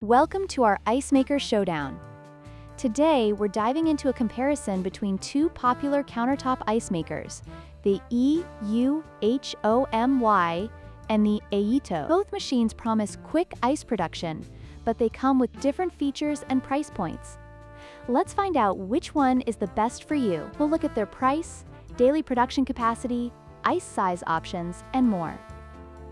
Welcome to our Ice Maker Showdown. Today, we're diving into a comparison between two popular countertop ice makers, the EUHOMY and the Aeitto. Both machines promise quick ice production, but they come with different features and price points. Let's find out which one is the best for you. We'll look at their price, daily production capacity, ice size options, and more.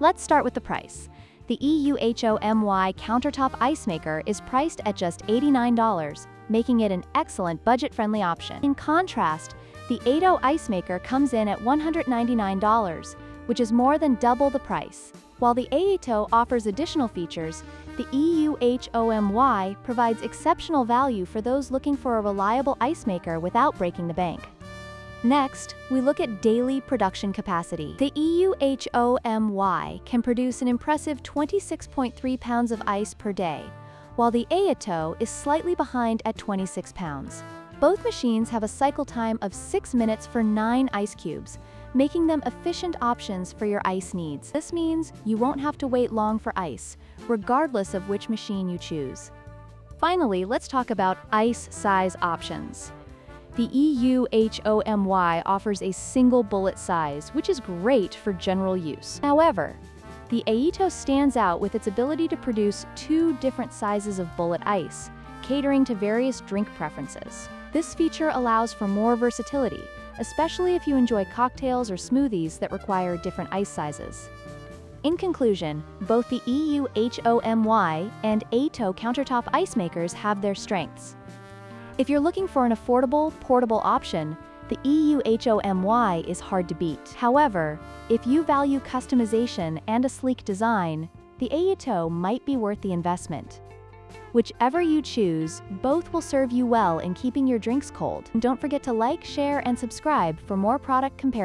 Let's start with the price. The EUHOMY Countertop Ice Maker is priced at just $89, making it an excellent budget-friendly option. In contrast, the Aeitto Ice Maker comes in at $199, which is more than double the price. While the Aeitto offers additional features, the EUHOMY provides exceptional value for those looking for a reliable ice maker without breaking the bank. Next, we look at daily production capacity. The EUHOMY can produce an impressive 26.3 pounds of ice per day, while the Aeitto is slightly behind at 26 pounds. Both machines have a cycle time of 6 minutes for 9 ice cubes, making them efficient options for your ice needs. This means you won't have to wait long for ice, regardless of which machine you choose. Finally, let's talk about ice size options. The EUHOMY offers a single bullet size, which is great for general use. However, the Aeitto stands out with its ability to produce 2 different sizes of bullet ice, catering to various drink preferences. This feature allows for more versatility, especially if you enjoy cocktails or smoothies that require different ice sizes. In conclusion, both the EUHOMY and Aeitto countertop ice makers have their strengths. If you're looking for an affordable, portable option, the EUHOMY is hard to beat. However, if you value customization and a sleek design, the Aeitto might be worth the investment. Whichever you choose, both will serve you well in keeping your drinks cold. And don't forget to like, share, and subscribe for more product comparisons.